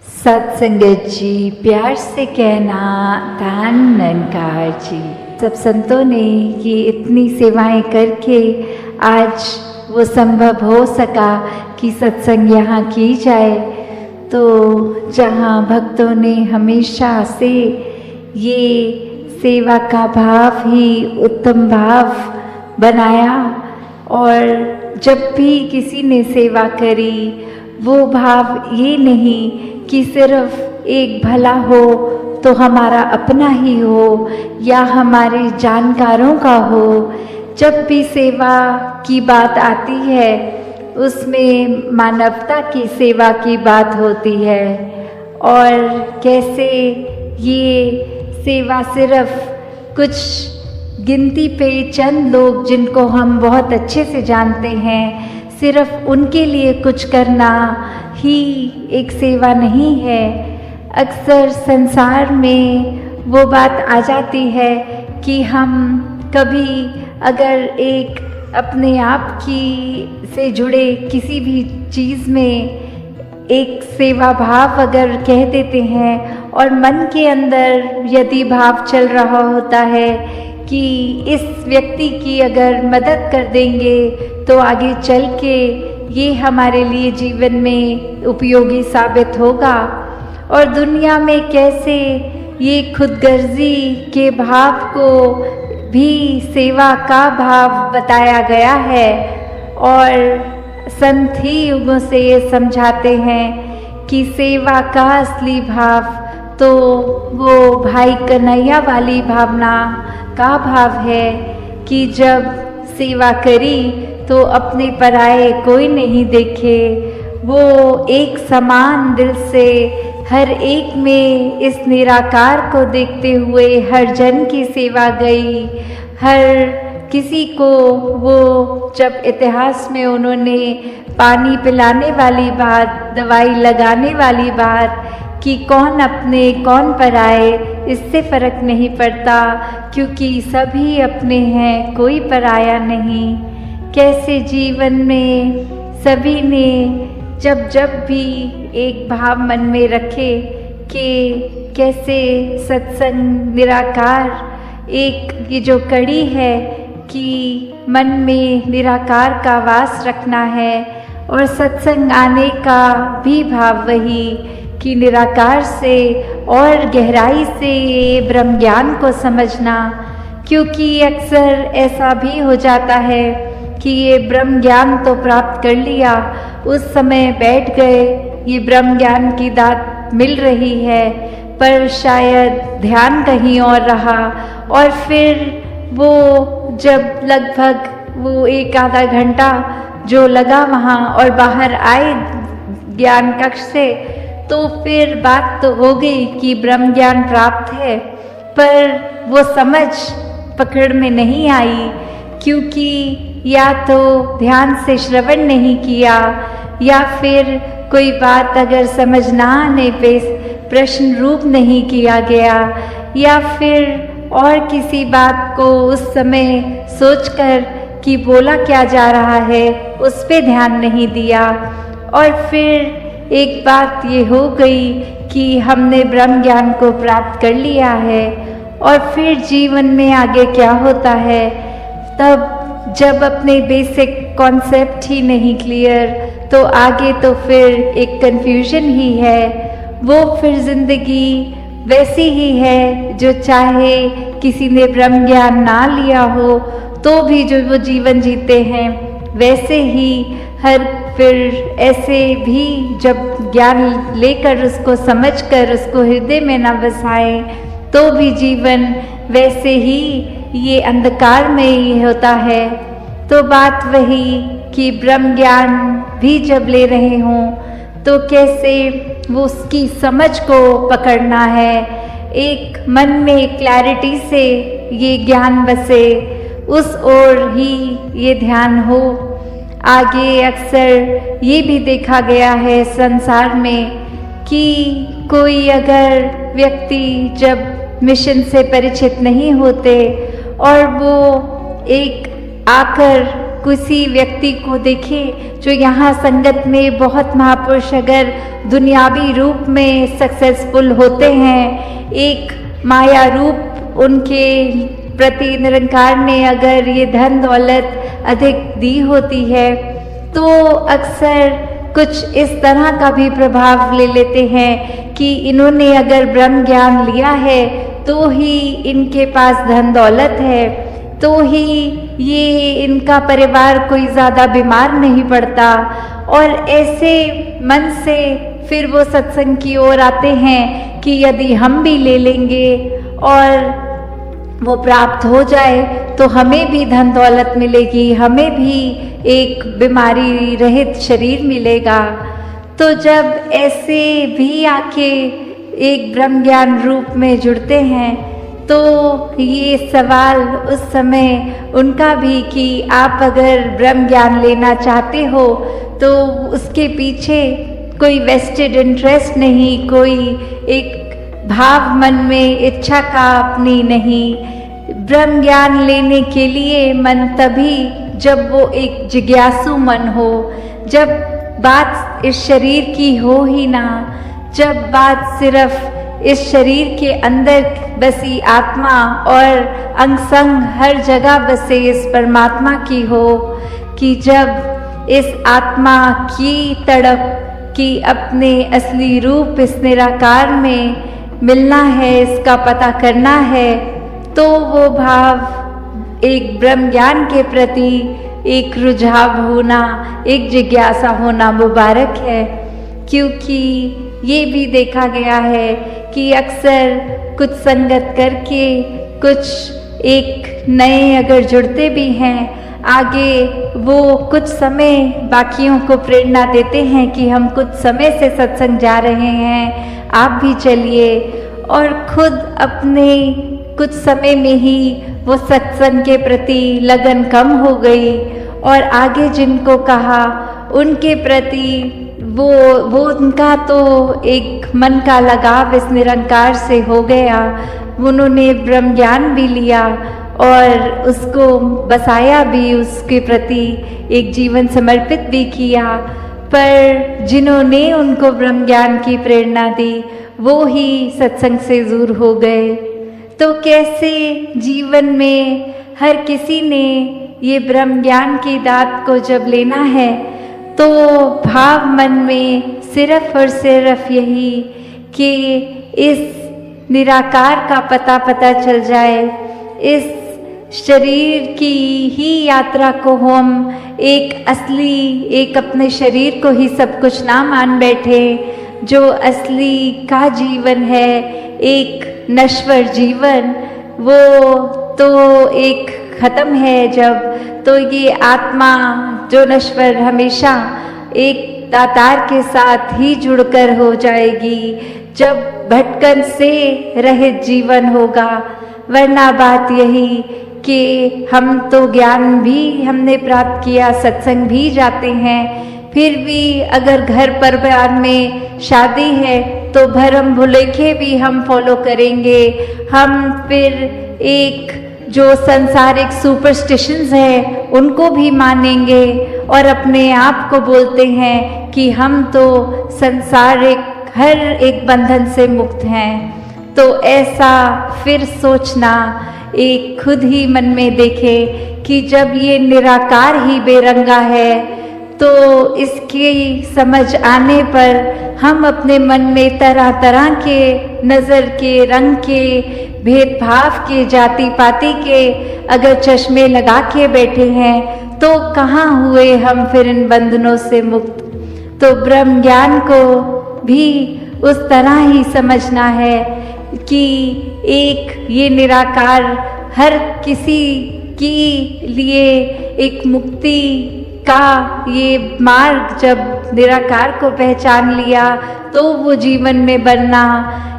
सत्संगत जी, प्यार से कहना धन निरंकार जी। सब संतों ने ये इतनी सेवाएं करके आज वो संभव हो सका कि सत्संग यहाँ की जाए। तो जहाँ भक्तों ने हमेशा से ये सेवा का भाव ही उत्तम भाव बनाया और जब भी किसी ने सेवा करी वो भाव ये नहीं कि सिर्फ एक भला हो तो हमारा अपना ही हो या हमारे जानकारों का हो। जब भी सेवा की बात आती है उसमें मानवता की सेवा की बात होती है और कैसे ये सेवा सिर्फ कुछ गिनती पे चंद लोग जिनको हम बहुत अच्छे से जानते हैं सिर्फ उनके लिए कुछ करना ही एक सेवा नहीं है। अक्सर संसार में वो बात आ जाती है कि हम कभी अगर एक अपने आप की से जुड़े किसी भी चीज़ में एक सेवा भाव अगर कह देते हैं और मन के अंदर यदि भाव चल रहा होता है कि इस व्यक्ति की अगर मदद कर देंगे तो आगे चल के ये हमारे लिए जीवन में उपयोगी साबित होगा। और दुनिया में कैसे ये खुदगर्जी के भाव को भी सेवा का भाव बताया गया है और संत ही युगों से ये समझाते हैं कि सेवा का असली भाव तो वो भाई कन्हैया वाली भावना का भाव है कि जब सेवा करी तो अपने पराये कोई नहीं देखे। वो एक समान दिल से हर एक में इस निराकार को देखते हुए हर जन की सेवा गई। हर किसी को वो जब इतिहास में उन्होंने पानी पिलाने वाली बात, दवाई लगाने वाली बात कि कौन अपने कौन पराए इससे फ़र्क नहीं पड़ता क्योंकि सभी अपने हैं कोई पराया नहीं। कैसे जीवन में सभी ने जब जब भी एक भाव मन में रखे कि कैसे सत्संग निराकार एक ये जो कड़ी है कि मन में निराकार का वास रखना है और सत्संग आने का भी भाव वही कि निराकार से और गहराई से ब्रह्म ज्ञान को समझना। क्योंकि अक्सर ऐसा भी हो जाता है कि ये ब्रह्म ज्ञान तो प्राप्त कर लिया, उस समय बैठ गए, ये ब्रह्म ज्ञान की दात मिल रही है पर शायद ध्यान कहीं और रहा और फिर वो जब लगभग वो एक आधा घंटा जो लगा वहाँ और बाहर आए ज्ञान कक्ष से तो फिर बात तो हो गई कि ब्रह्म ज्ञान प्राप्त है पर वो समझ पकड़ में नहीं आई क्योंकि या तो ध्यान से श्रवण नहीं किया या फिर कोई बात अगर समझ ना आने पे प्रश्न रूप नहीं किया गया या फिर और किसी बात को उस समय सोचकर कि बोला क्या जा रहा है उस पे ध्यान नहीं दिया और फिर एक बात ये हो गई कि हमने ब्रह्म ज्ञान को प्राप्त कर लिया है और फिर जीवन में आगे क्या होता है तब जब अपने बेसिक कॉन्सेप्ट ही नहीं क्लियर तो आगे तो फिर एक कन्फ्यूजन ही है। वो फिर ज़िंदगी वैसी ही है जो चाहे किसी ने ब्रह्म ज्ञान ना लिया हो तो भी जो वो जीवन जीते हैं वैसे ही हर फिर ऐसे भी जब ज्ञान लेकर उसको समझकर उसको हृदय में न बसाएं तो भी जीवन वैसे ही ये अंधकार में ही होता है। तो बात वही कि ब्रह्म ज्ञान भी जब ले रहे हों तो कैसे वो उसकी समझ को पकड़ना है, एक मन में क्लैरिटी से ये ज्ञान बसे, उस ओर ही ये ध्यान हो। आगे अक्सर ये भी देखा गया है संसार में कि कोई अगर व्यक्ति जब मिशन से परिचित नहीं होते और वो एक आकर किसी व्यक्ति को देखें जो यहाँ संगत में बहुत महापुरुष अगर दुनियावी रूप में सक्सेसफुल होते हैं, एक माया रूप उनके प्रति निरंकार ने अगर ये धन दौलत अधिक दी होती है, तो अक्सर कुछ इस तरह का भी प्रभाव ले लेते हैं कि इन्होंने अगर ब्रह्म ज्ञान लिया है तो ही इनके पास धन दौलत है, तो ही ये इनका परिवार कोई ज़्यादा बीमार नहीं पड़ता। और ऐसे मन से फिर वो सत्संग की ओर आते हैं कि यदि हम भी ले लेंगे और वो प्राप्त हो जाए तो हमें भी धन दौलत मिलेगी, हमें भी एक बीमारी रहित शरीर मिलेगा। तो जब ऐसे भी आके एक ब्रह्म ज्ञान रूप में जुड़ते हैं तो ये सवाल उस समय उनका भी कि आप अगर ब्रह्म ज्ञान लेना चाहते हो तो उसके पीछे कोई वेस्टेड इंटरेस्ट नहीं, कोई एक भाव मन में इच्छा का अपनी नहीं। ब्रह्म ज्ञान लेने के लिए मन तभी जब वो एक जिज्ञासु मन हो, जब बात इस शरीर की हो ही ना, जब बात सिर्फ इस शरीर के अंदर बसी आत्मा और अंग संग हर जगह बसे इस परमात्मा की हो, कि जब इस आत्मा की तड़प की अपने असली रूप इस निराकार में मिलना है, इसका पता करना है, तो वो भाव एक ब्रह्म ज्ञान के प्रति एक रुझाव होना, एक जिज्ञासा होना मुबारक है। क्योंकि ये भी देखा गया है कि अक्सर कुछ संगत करके कुछ एक नए अगर जुड़ते भी हैं, आगे वो कुछ समय बाकियों को प्रेरणा देते हैं कि हम कुछ समय से सत्संग जा रहे हैं, आप भी चलिए, और खुद अपने कुछ समय में ही वो सत्संग के प्रति लगन कम हो गई और आगे जिनको कहा उनके प्रति वो उनका तो एक मन का लगाव इस निरंकार से हो गया। उन्होंने ब्रह्म ज्ञान भी लिया और उसको बसाया भी, उसके प्रति एक जीवन समर्पित भी किया, पर जिन्होंने उनको ब्रह्म ज्ञान की प्रेरणा दी वो ही सत्संग से दूर हो गए। तो कैसे जीवन में हर किसी ने ये ब्रह्म ज्ञान की दात को जब लेना है तो भाव मन में सिर्फ और सिर्फ यही कि इस निराकार का पता चल जाए, इस शरीर की ही यात्रा को हम एक असली, एक अपने शरीर को ही सब कुछ ना मान बैठे, जो असली का जीवन है, एक नश्वर जीवन, वो तो एक खत्म है जब, तो ये आत्मा जो नश्वर हमेशा एक दातार के साथ ही जुड़कर हो जाएगी, जब भटकन से रहित जीवन होगा। वरना बात यही कि हम तो ज्ञान भी हमने प्राप्त किया, सत्संग भी जाते हैं, फिर भी अगर घर परिवार में शादी है तो भरम भुलेखे भी हम फॉलो करेंगे। हम फिर एक जो सांसारिक सुपरस्टिशंस है उनको भी मानेंगे और अपने आप को बोलते हैं कि हम तो संसारिक हर एक बंधन से मुक्त हैं। तो ऐसा फिर सोचना, एक खुद ही मन में देखे कि जब ये निराकार ही बेरंगा है तो इसकी समझ आने पर हम अपने मन में तरह तरह के नज़र के, रंग के, भेदभाव के, जाति पाति के अगर चश्मे लगा के बैठे हैं तो कहाँ हुए हम फिर इन बंधनों से मुक्त। तो ब्रह्म ज्ञान को भी उस तरह ही समझना है कि एक ये निराकार हर किसी की लिए एक मुक्ति का ये मार्ग, जब निराकार को पहचान लिया तो वो जीवन में बनना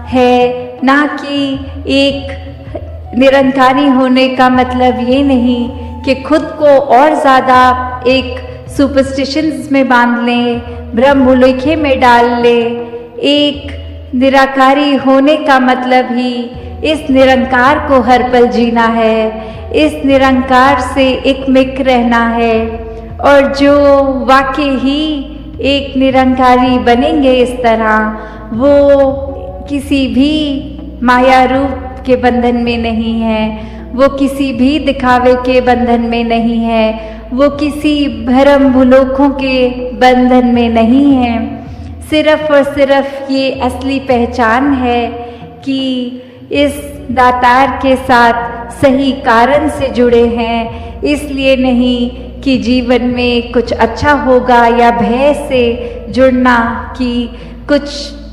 है, ना कि एक निरंकारी होने का मतलब ये नहीं कि खुद को और ज़्यादा एक सुपरस्टिशंस में बांध लें, ब्रह्म भुलेखे में डाल ले। एक निराकारी होने का मतलब ही इस निरंकार को हर पल जीना है, इस निरंकार से एकमिक रहना है। और जो वाकई ही एक निरंकारी बनेंगे इस तरह, वो किसी भी माया रूप के बंधन में नहीं है, वो किसी भी दिखावे के बंधन में नहीं है, वो किसी भरम भुलोकों के बंधन में नहीं है। सिर्फ और सिर्फ ये असली पहचान है कि इस दातार के साथ सही कारण से जुड़े हैं, इसलिए नहीं कि जीवन में कुछ अच्छा होगा या भय से जुड़ना कि कुछ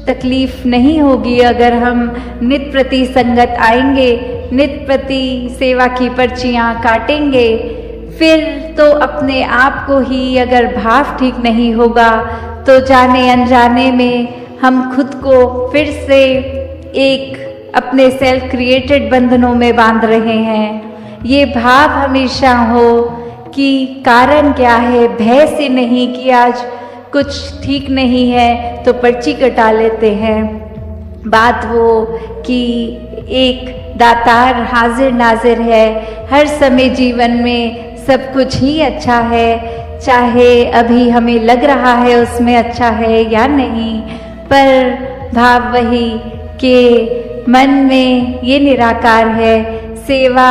तकलीफ नहीं होगी अगर हम नित प्रति संगत आएंगे, नित प्रति सेवा की पर्चियाँ काटेंगे। फिर तो अपने आप को ही अगर भाव ठीक नहीं होगा तो जाने अनजाने में हम खुद को फिर से एक अपने सेल्फ क्रिएटेड बंधनों में बांध रहे हैं। ये भाव हमेशा हो कि कारण क्या है, भय से नहीं कि आज कुछ ठीक नहीं है तो पर्ची कटा लेते हैं। बात वो कि एक दातार हाजिर नाजिर है, हर समय जीवन में सब कुछ ही अच्छा है, चाहे अभी हमें लग रहा है उसमें अच्छा है या नहीं, पर भाव वही कि मन में ये निराकार है। सेवा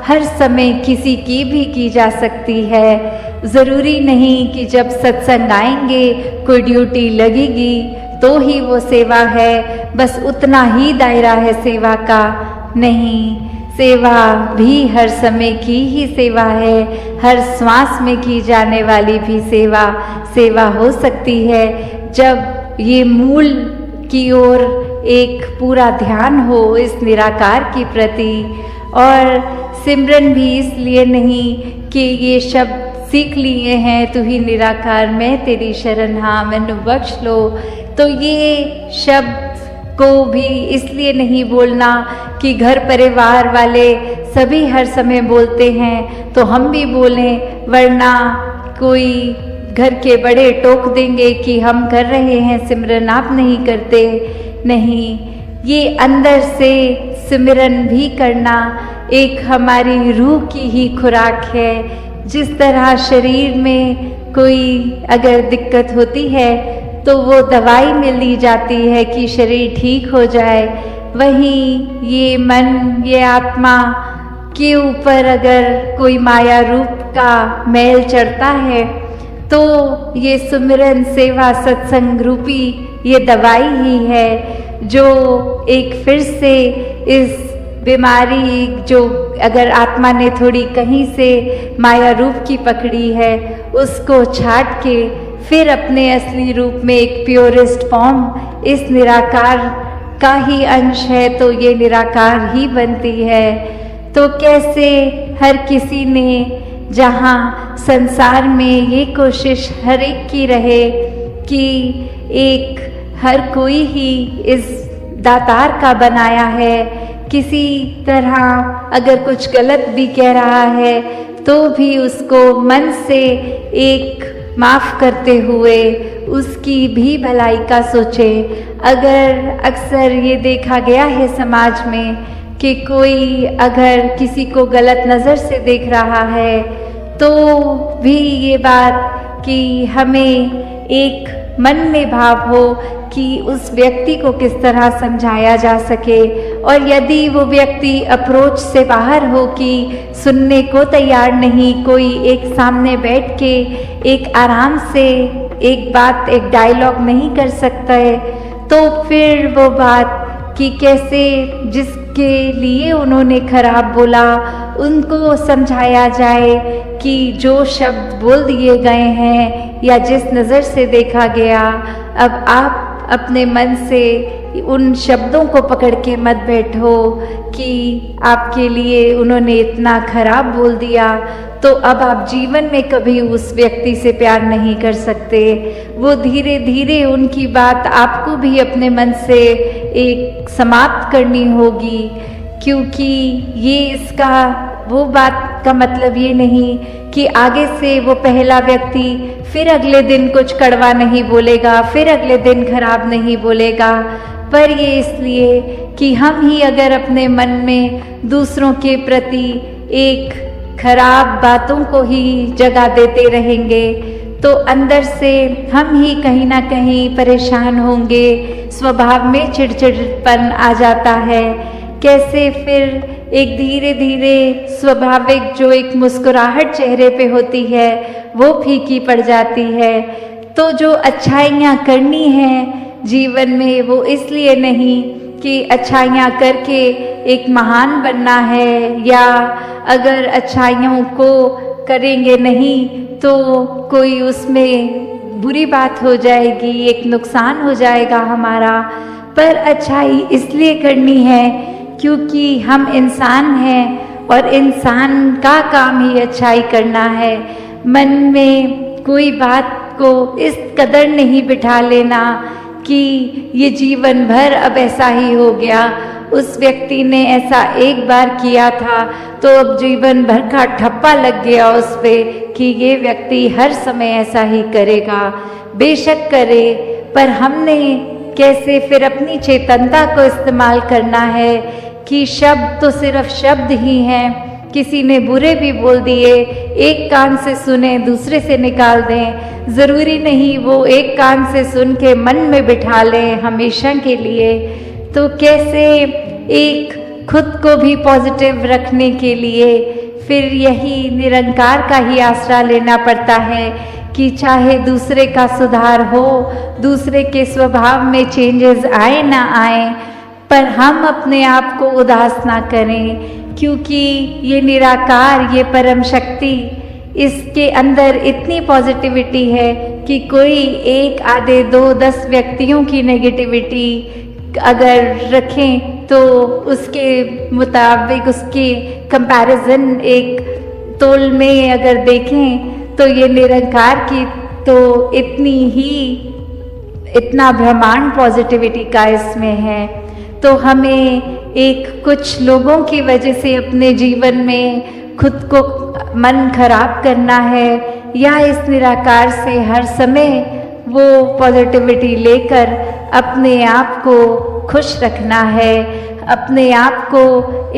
हर समय किसी की भी की जा सकती है, ज़रूरी नहीं कि जब सत्संग आएंगे कोई ड्यूटी लगेगी तो ही वो सेवा है, बस उतना ही दायरा है सेवा का। नहीं, सेवा भी हर समय की ही सेवा है, हर श्वास में की जाने वाली भी सेवा हो सकती है जब ये मूल की ओर एक पूरा ध्यान हो इस निराकार के प्रति। और सिमरन भी इसलिए नहीं कि ये शब्द सीख लिए हैं, तू ही निराकार मैं तेरी शरण हाँ मैनू बख्श लो, तो ये शब्द को भी इसलिए नहीं बोलना कि घर परिवार वाले सभी हर समय बोलते हैं तो हम भी बोलें, वरना कोई घर के बड़े टोक देंगे कि हम कर रहे हैं सिमरन, आप नहीं करते। नहीं, ये अंदर से सिमरन भी करना एक हमारी रूह की ही खुराक है। जिस तरह शरीर में कोई अगर दिक्कत होती है तो वो दवाई में ली जाती है कि शरीर ठीक हो जाए, वहीं ये मन, ये आत्मा के ऊपर अगर कोई माया रूप का मैल चढ़ता है तो ये सुमिरन सेवा सत्संग रूपी ये दवाई ही है जो एक फिर से इस बीमारी जो अगर आत्मा ने थोड़ी कहीं से माया रूप की पकड़ी है उसको छाट के फिर अपने असली रूप में एक प्योरेस्ट फॉर्म इस निराकार का ही अंश है तो ये निराकार ही बनती है। तो कैसे हर किसी ने जहाँ संसार में ये कोशिश हर एक की रहे कि एक हर कोई ही इस दातार का बनाया है, किसी तरह अगर कुछ गलत भी कह रहा है तो भी उसको मन से एक माफ़ करते हुए उसकी भी भलाई का सोचे। अगर अक्सर ये देखा गया है समाज में कि कोई अगर किसी को गलत नज़र से देख रहा है तो भी ये बात कि हमें एक मन में भाव हो कि उस व्यक्ति को किस तरह समझाया जा सके, और यदि वो व्यक्ति अप्रोच से बाहर हो कि सुनने को तैयार नहीं, कोई एक सामने बैठ के एक आराम से एक बात एक डायलॉग नहीं कर सकता है, तो फिर वो बात कि कैसे जिसके लिए उन्होंने खराब बोला उनको समझाया जाए कि जो शब्द बोल दिए गए हैं या जिस नज़र से देखा गया, अब आप अपने मन से उन शब्दों को पकड़ के मत बैठो कि आपके लिए उन्होंने इतना खराब बोल दिया तो अब आप जीवन में कभी उस व्यक्ति से प्यार नहीं कर सकते। वो धीरे धीरे उनकी बात आपको भी अपने मन से एक समाप्त करनी होगी, क्योंकि ये इसका वो बात का मतलब ये नहीं कि आगे से वो पहला व्यक्ति फिर अगले दिन कुछ कड़वा नहीं बोलेगा, फिर अगले दिन खराब नहीं बोलेगा, पर ये इसलिए कि हम ही अगर अपने मन में दूसरों के प्रति एक खराब बातों को ही जगह देते रहेंगे तो अंदर से हम ही कहीं ना कहीं परेशान होंगे, स्वभाव में चिड़चिड़पन आ जाता है। कैसे फिर एक धीरे धीरे स्वाभाविक जो एक मुस्कुराहट चेहरे पे होती है वो फीकी पड़ जाती है। तो जो अच्छाइयाँ करनी हैं जीवन में वो इसलिए नहीं कि अच्छाइयाँ करके एक महान बनना है, या अगर अच्छाइयों को करेंगे नहीं तो कोई उसमें बुरी बात हो जाएगी, एक नुकसान हो जाएगा हमारा। पर अच्छाई इसलिए करनी है क्योंकि हम इंसान हैं और इंसान का काम ही अच्छाई करना है। मन में कोई बात को इस कदर नहीं बिठा लेना कि ये जीवन भर अब ऐसा ही हो गया, उस व्यक्ति ने ऐसा एक बार किया था तो अब जीवन भर का ठप्पा लग गया उस पे कि ये व्यक्ति हर समय ऐसा ही करेगा। बेशक करे, पर हमने कैसे फिर अपनी चेतनता को इस्तेमाल करना है कि शब्द तो सिर्फ शब्द ही हैं। किसी ने बुरे भी बोल दिए, एक कान से सुने दूसरे से निकाल दें, ज़रूरी नहीं वो एक कान से सुन के मन में बिठा लें हमेशा के लिए। तो कैसे एक खुद को भी पॉजिटिव रखने के लिए फिर यही निरंकार का ही आसरा लेना पड़ता है कि चाहे दूसरे का सुधार हो, दूसरे के स्वभाव में चेंजेस आए ना आए, पर हम अपने आप को उदास ना करें, क्योंकि ये निराकार, ये परम शक्ति, इसके अंदर इतनी पॉजिटिविटी है कि कोई एक आधे 2-10 व्यक्तियों की नेगेटिविटी अगर रखें तो उसके मुताबिक उसके कंपैरिजन एक तोल में अगर देखें तो ये निरंकार की तो इतना ब्रह्मांड पॉजिटिविटी का इसमें है। तो हमें एक कुछ लोगों की वजह से अपने जीवन में खुद को मन खराब करना है या इस निराकार से हर समय वो पॉजिटिविटी लेकर अपने आप को खुश रखना है, अपने आप को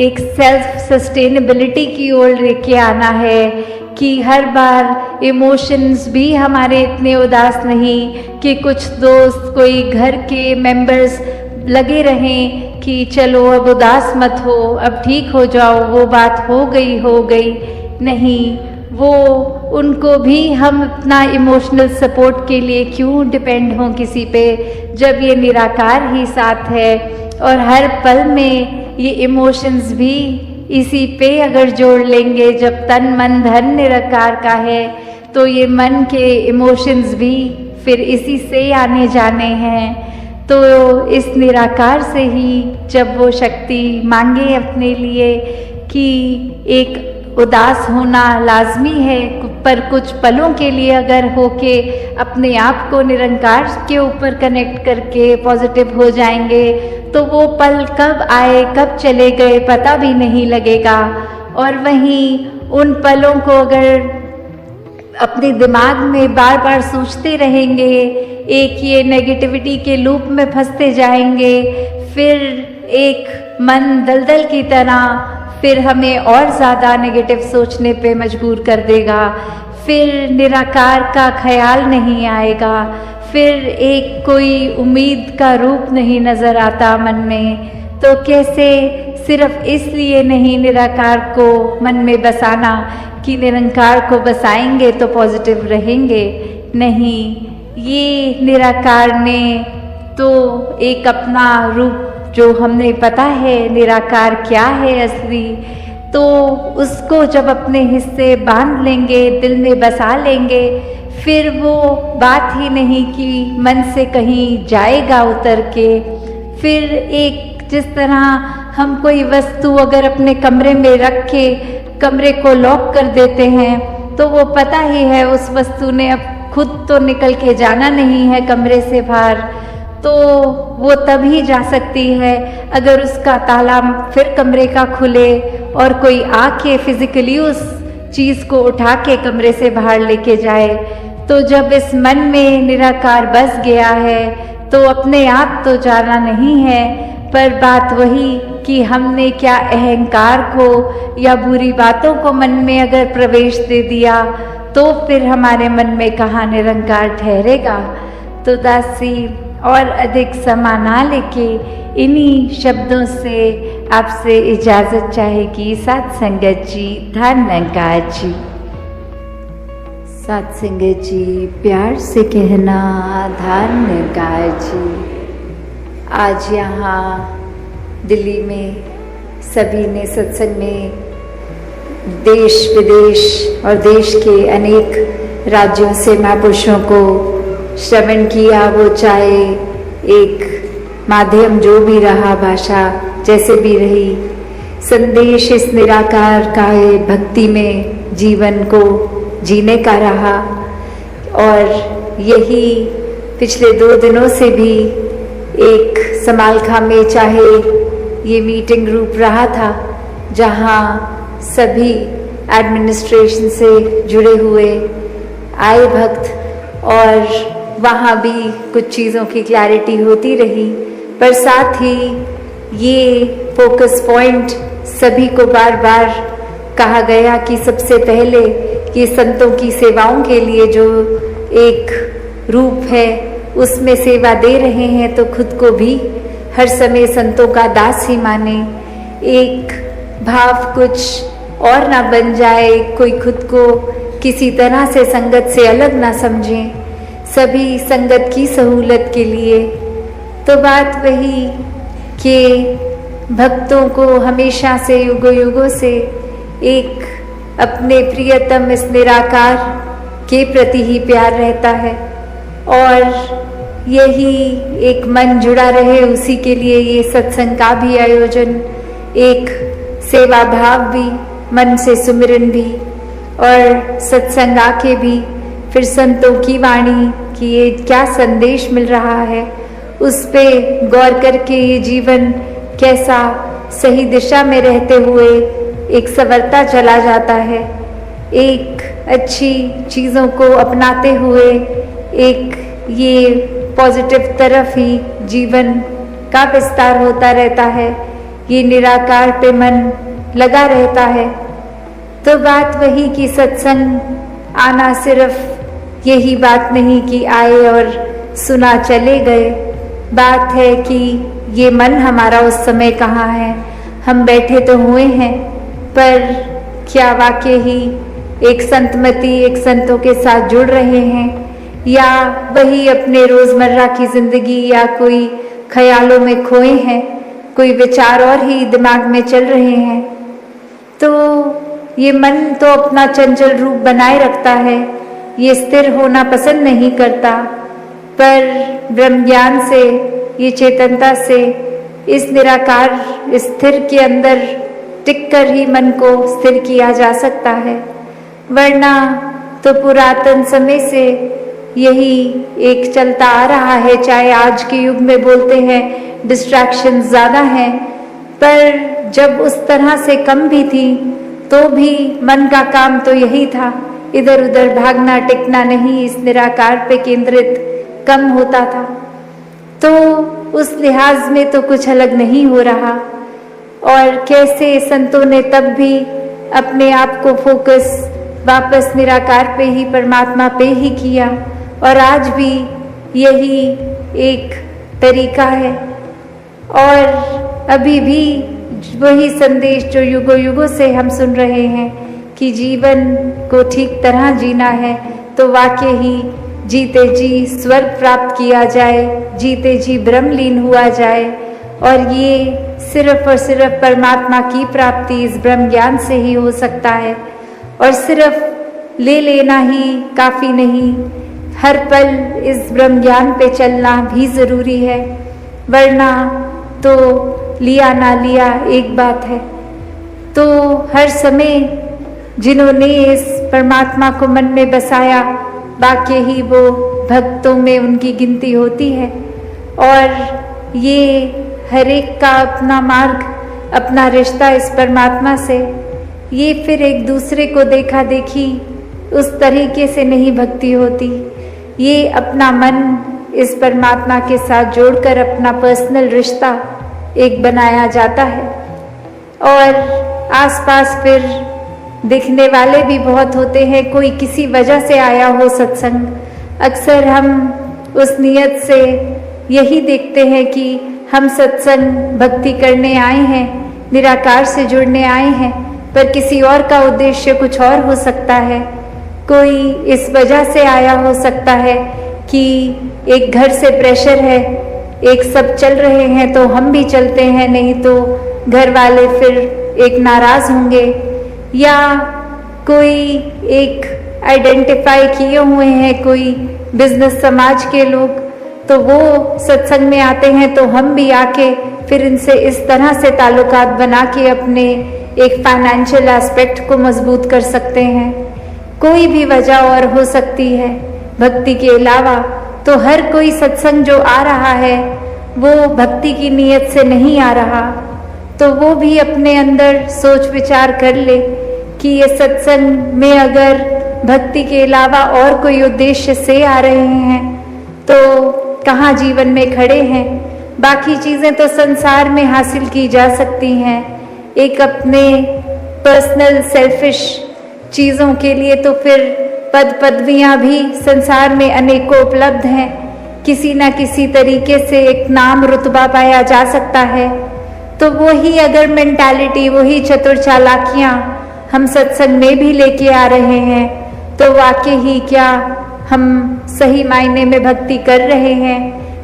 एक सेल्फ सस्टेनेबिलिटी की ओर लेके आना है कि हर बार इमोशंस भी हमारे इतने उदास नहीं कि कुछ दोस्त, कोई घर के मेंबर्स लगे रहें कि चलो अब उदास मत हो, अब ठीक हो जाओ, वो बात हो गई नहीं, वो उनको भी हम अपना इमोशनल सपोर्ट के लिए क्यों डिपेंड हों किसी पे, जब ये निराकार ही साथ है। और हर पल में ये इमोशंस भी इसी पे अगर जोड़ लेंगे, जब तन मन धन निराकार का है तो ये मन के इमोशंस भी फिर इसी से आने जाने हैं। तो इस निराकार से ही जब वो शक्ति मांगे अपने लिए कि एक उदास होना लाजमी है, पर कुछ पलों के लिए अगर होके अपने आप को निरंकार के ऊपर कनेक्ट करके पॉजिटिव हो जाएंगे तो वो पल कब आए कब चले गए पता भी नहीं लगेगा। और वहीं उन पलों को अगर अपने दिमाग में बार बार सोचते रहेंगे, एक ये नेगेटिविटी के लूप में फंसते जाएंगे, फिर एक मन दलदल की तरह फिर हमें और ज़्यादा नेगेटिव सोचने पे मजबूर कर देगा, फिर निराकार का ख्याल नहीं आएगा, फिर एक कोई उम्मीद का रूप नहीं नज़र आता मन में। तो कैसे सिर्फ इसलिए नहीं निराकार को मन में बसाना कि निरंकार को बसाएंगे तो पॉजिटिव रहेंगे, नहीं, ये निराकार ने तो एक अपना रूप जो हमने पता है निराकार क्या है असली, तो उसको जब अपने हिस्से बांध लेंगे, दिल में बसा लेंगे, फिर वो बात ही नहीं कि मन से कहीं जाएगा उतर के। फिर एक जिस तरह हम कोई वस्तु अगर अपने कमरे में रख के कमरे को लॉक कर देते हैं तो वो पता ही है उस वस्तु ने अब खुद तो निकल के जाना नहीं है कमरे से बाहर, तो वो तभी जा सकती है अगर उसका ताला फिर कमरे का खुले और कोई आके फिजिकली उस चीज़ को उठा के कमरे से बाहर लेके जाए। तो जब इस मन में निराकार बस गया है तो अपने आप तो जाना नहीं है, पर बात वही कि हमने क्या अहंकार को या बुरी बातों को मन में अगर प्रवेश दे दिया तो फिर हमारे मन में कहाँ निरंकार ठहरेगा। तो दासी और अधिक समय ना लेके इन्हीं शब्दों से आपसे इजाज़त चाहेगी सात संगत जी, धन्यवाद जी। सात संगत जी, प्यार से कहना धन्यवाद जी। आज यहाँ दिल्ली में सभी ने सत्संग में देश विदेश और देश के अनेक राज्यों से महापुरुषों को श्रवण किया, वो चाहे एक माध्यम जो भी रहा, भाषा जैसे भी रही, संदेश इस निराकार का भक्ति में जीवन को जीने का रहा। और यही पिछले 2 दिनों से भी एक समालखा में चाहे ये मीटिंग रूप रहा था जहाँ सभी एडमिनिस्ट्रेशन से जुड़े हुए आए भक्त, और वहाँ भी कुछ चीज़ों की क्लैरिटी होती रही, पर साथ ही ये फोकस पॉइंट सभी को बार बार कहा गया कि सबसे पहले ये संतों की सेवाओं के लिए जो एक रूप है उसमें सेवा दे रहे हैं, तो खुद को भी हर समय संतों का दास ही माने। एक भाव कुछ और ना बन जाए, कोई खुद को किसी तरह से संगत से अलग ना समझें, सभी संगत की सहूलत के लिए। तो बात वही कि भक्तों को हमेशा से युगों युगों से एक अपने प्रियतम इस निराकार के प्रति ही प्यार रहता है, और यही एक मन जुड़ा रहे उसी के लिए ये सत्संग का भी आयोजन, एक सेवा भाव भी, मन से सुमिरन भी, और सत्संग आके भी फिर संतों की वाणी कि ये क्या संदेश मिल रहा है उस पे गौर करके ये जीवन कैसा सही दिशा में रहते हुए एक संवरता चला जाता है, एक अच्छी चीज़ों को अपनाते हुए एक ये पॉजिटिव तरफ ही जीवन का विस्तार होता रहता है, ये निराकार पे मन लगा रहता है। तो बात वही कि सत्संग आना सिर्फ यही बात नहीं कि आए और सुना चले गए, बात है कि ये मन हमारा उस समय कहाँ है। हम बैठे तो हुए हैं, पर क्या वाकई ही एक संतमती एक संतों के साथ जुड़ रहे हैं, या वही अपने रोज़मर्रा की ज़िंदगी या कोई ख्यालों में खोए हैं, कोई विचार और ही दिमाग में चल रहे हैं। तो ये मन तो अपना चंचल रूप बनाए रखता है, ये स्थिर होना पसंद नहीं करता, पर ब्रह्म ज्ञान से, ये चेतनता से, इस निराकार स्थिर के अंदर टिककर ही मन को स्थिर किया जा सकता है। वरना तो पुरातन समय से यही एक चलता आ रहा है, चाहे आज के युग में बोलते हैं डिस्ट्रैक्शन ज़्यादा हैं, पर जब उस तरह से कम भी थी तो भी मन का काम तो यही था, इधर उधर भागना टिकना नहीं, इस निराकार पे केंद्रित कम होता था। तो उस लिहाज में तो कुछ अलग नहीं हो रहा। और कैसे संतों ने तब भी अपने आप को फोकस वापस निराकार पे ही, परमात्मा पे ही किया, और आज भी यही एक तरीका है। और अभी भी वही संदेश जो युगों युगों से हम सुन रहे हैं कि जीवन को ठीक तरह जीना है तो वाकई ही जीते जी स्वर्ग प्राप्त किया जाए, जीते जी ब्रह्मलीन हुआ जाए, और ये सिर्फ और सिर्फ परमात्मा की प्राप्ति इस ब्रह्म ज्ञान से ही हो सकता है। और सिर्फ ले लेना ही काफ़ी नहीं, हर पल इस ब्रह्म ज्ञान पे चलना भी ज़रूरी है, वरना तो लिया ना लिया एक बात है। तो हर समय जिन्होंने इस परमात्मा को मन में बसाया, बाकी ही वो भक्तों में उनकी गिनती होती है। और ये हर एक का अपना मार्ग, अपना रिश्ता इस परमात्मा से, ये फिर एक दूसरे को देखा देखी उस तरीके से नहीं भक्ति होती। ये अपना मन इस परमात्मा के साथ जोड़कर अपना पर्सनल रिश्ता एक बनाया जाता है। और आसपास फिर दिखने वाले भी बहुत होते हैं, कोई किसी वजह से आया हो सत्संग। अक्सर हम उस नियत से यही देखते हैं कि हम सत्संग भक्ति करने आए हैं, निराकार से जुड़ने आए हैं, पर किसी और का उद्देश्य कुछ और हो सकता है। कोई इस वजह से आया हो सकता है कि एक घर से प्रेशर है, एक सब चल रहे हैं तो हम भी चलते हैं, नहीं तो घर वाले फिर एक नाराज होंगे। या कोई एक आइडेंटिफाई किए हुए हैं कोई बिजनेस समाज के लोग, तो वो सत्संग में आते हैं तो हम भी आके फिर इनसे इस तरह से ताल्लुकात बना के अपने एक फाइनेंशियल एस्पेक्ट को मजबूत कर सकते हैं। कोई भी वजह और हो सकती है भक्ति के अलावा। तो हर कोई सत्संग जो आ रहा है वो भक्ति की नीयत से नहीं आ रहा, तो वो भी अपने अंदर सोच विचार कर ले कि ये सत्संग में अगर भक्ति के अलावा और कोई उद्देश्य से आ रहे हैं तो कहाँ जीवन में खड़े हैं। बाकी चीज़ें तो संसार में हासिल की जा सकती हैं, एक अपने पर्सनल सेल्फिश चीज़ों के लिए तो फिर पद पदवियाँ भी संसार में अनेकों उपलब्ध हैं। किसी न किसी तरीके से एक नाम रुतबा पाया जा सकता है। तो वही अगर मेंटालिटी, वही चतुर चालाकियाँ हम सत्संग में भी लेके आ रहे हैं तो वाकई ही क्या हम सही मायने में भक्ति कर रहे हैं,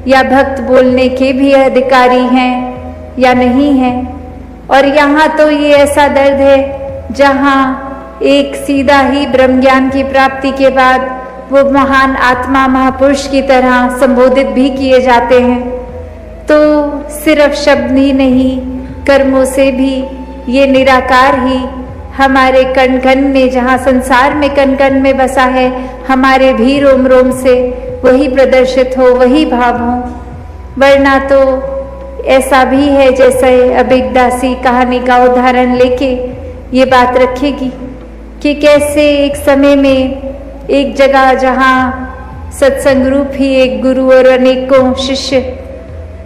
या भक्त बोलने के भी अधिकारी हैं या नहीं हैं। और यहाँ तो ये ऐसा दर्द है जहाँ एक सीधा ही ब्रह्म ज्ञान की प्राप्ति के बाद वो महान आत्मा महापुरुष की तरह संबोधित भी किए जाते हैं। तो सिर्फ शब्द ही नहीं, कर्मों से भी ये निराकार ही हमारे कण कण में, जहाँ संसार में कण कण में बसा है, हमारे भी रोम रोम से वही प्रदर्शित हो, वही भाव हो। वरना तो ऐसा भी है जैसे अब एक दासी कहानी का उदाहरण लेके ये बात रखेगी कि कैसे एक समय में एक जगह जहाँ सत्संग रूप ही एक गुरु और अनेकों शिष्य